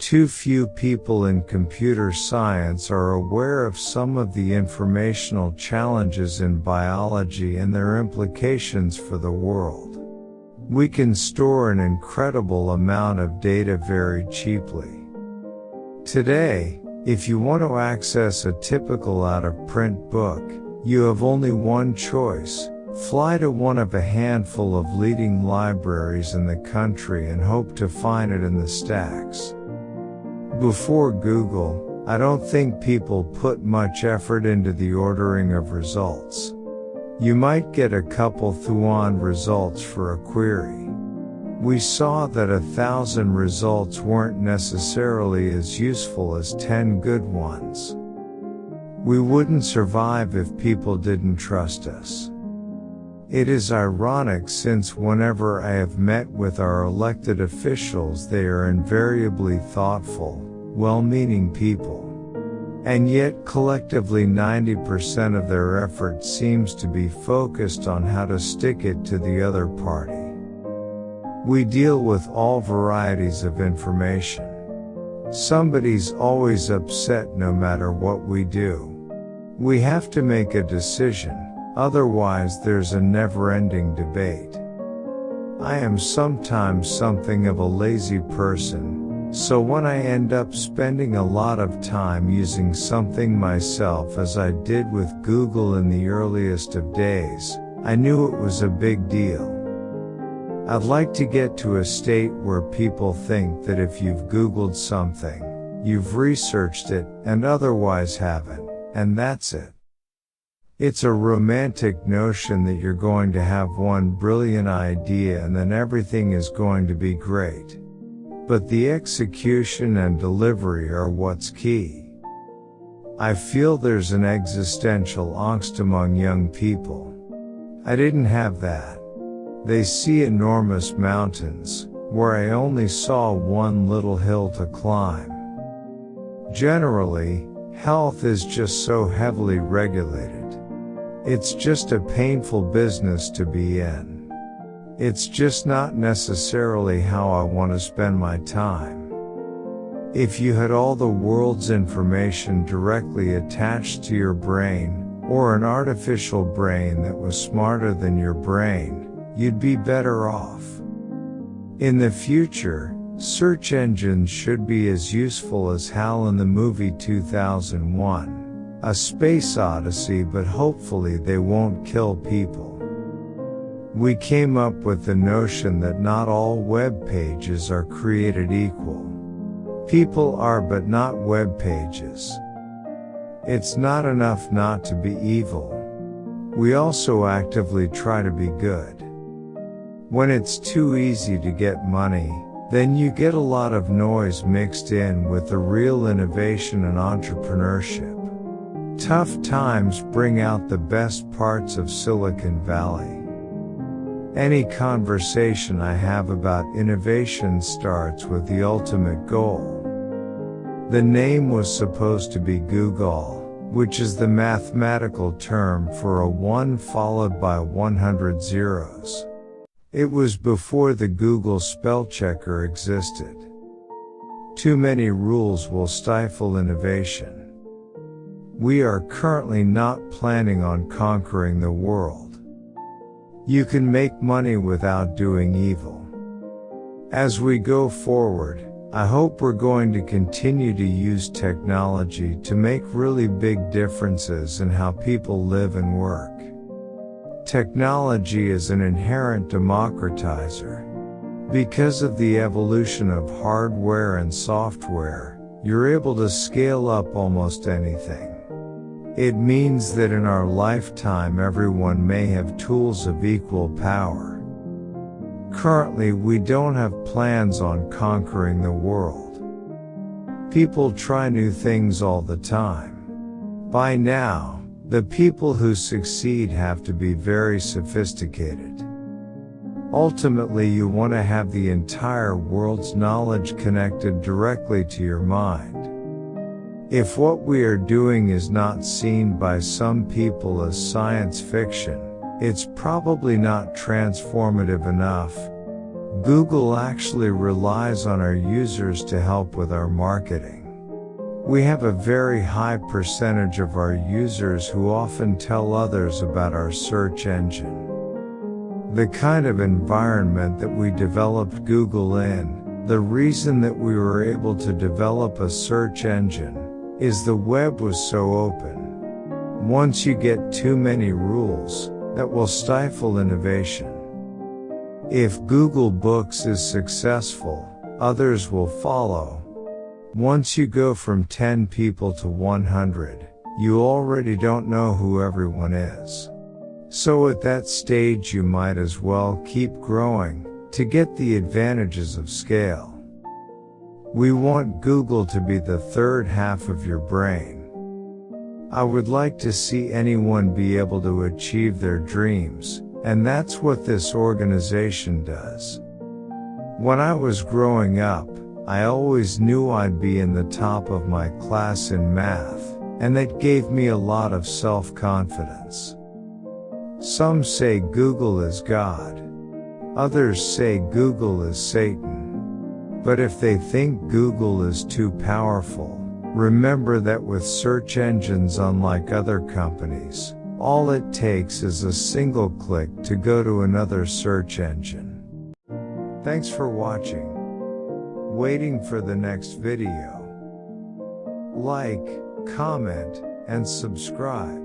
Too few people in computer science are aware of some of the informational challenges in biology and their implications for the world. We can store an incredible amount of data very cheaply. Today, if you want to access a typical out-of-print book, you have only one choice: fly to one of a handful of leading libraries in the country and hope to find it in the stacks. Before Google, I don't think people put much effort into the ordering of results. You might get a couple Thuan results for a query. We saw that 1,000 results weren't necessarily as useful as 10 good ones. We wouldn't survive if people didn't trust us. It is ironic, since whenever I have met with our elected officials, they are invariably thoughtful, well-meaning people. And yet collectively 90% of their effort seems to be focused on how to stick it to the other party. We deal with all varieties of information. Somebody's always upset no matter what we do. We have to make a decision, otherwise there's a never-ending debate. I am sometimes something of a lazy person, so when I end up spending a lot of time using something myself, as I did with Google in the earliest of days, I knew it was a big deal. I'd like to get to a state where people think that if you've Googled something, you've researched it, and otherwise haven't, and that's it. It's a romantic notion that you're going to have one brilliant idea and then everything is going to be great. But the execution and delivery are what's key. I feel there's an existential angst among young people. I didn't have that. They see enormous mountains, where I only saw one little hill to climb. Generally, health is just so heavily regulated. It's just a painful business to be in. It's just not necessarily how I want to spend my time. If you had all the world's information directly attached to your brain, or an artificial brain that was smarter than your brain, you'd be better off. In the future, search engines should be as useful as HAL in the movie 2001. A Space Odyssey, but hopefully they won't kill people. We came up with the notion that not all web pages are created equal. People are, but not web pages. It's not enough not to be evil. We also actively try to be good. When it's too easy to get money, then you get a lot of noise mixed in with the real innovation and entrepreneurship. Tough times bring out the best parts of Silicon Valley. Any conversation I have about innovation starts with the ultimate goal. The name was supposed to be Google, which is the mathematical term for a 1 followed by 100 zeros. It was before the Google spell checker existed. Too many rules will stifle innovation. We are currently not planning on conquering the world. You can make money without doing evil. As we go forward, I hope we're going to continue to use technology to make really big differences in how people live and work. Technology is an inherent democratizer. Because of the evolution of hardware and software, you're able to scale up almost anything. It means that in our lifetime everyone may have tools of equal power. Currently we don't have plans on conquering the world. People try new things all the time. By now, the people who succeed have to be very sophisticated. Ultimately, you want to have the entire world's knowledge connected directly to your mind. If what we are doing is not seen by some people as science fiction, it's probably not transformative enough. Google actually relies on our users to help with our marketing. We have a very high percentage of our users who often tell others about our search engine. The kind of environment that we developed Google in, the reason that we were able to develop a search engine, is the web was so open. Once you get too many rules, that will stifle innovation. If Google Books is successful, others will follow. Once you go from 10 people to 100, you already don't know who everyone is. So at that stage you might as well keep growing, to get the advantages of scale. We want Google to be the third half of your brain. I would like to see anyone be able to achieve their dreams, and that's what this organization does. When I was growing up, I always knew I'd be in the top of my class in math, and that gave me a lot of self-confidence. Some say Google is God. Others say Google is Satan. But if they think Google is too powerful, remember that with search engines, unlike other companies, all it takes is a single click to go to another search engine. Thanks for watching. Waiting for the next video. Like, comment, and subscribe.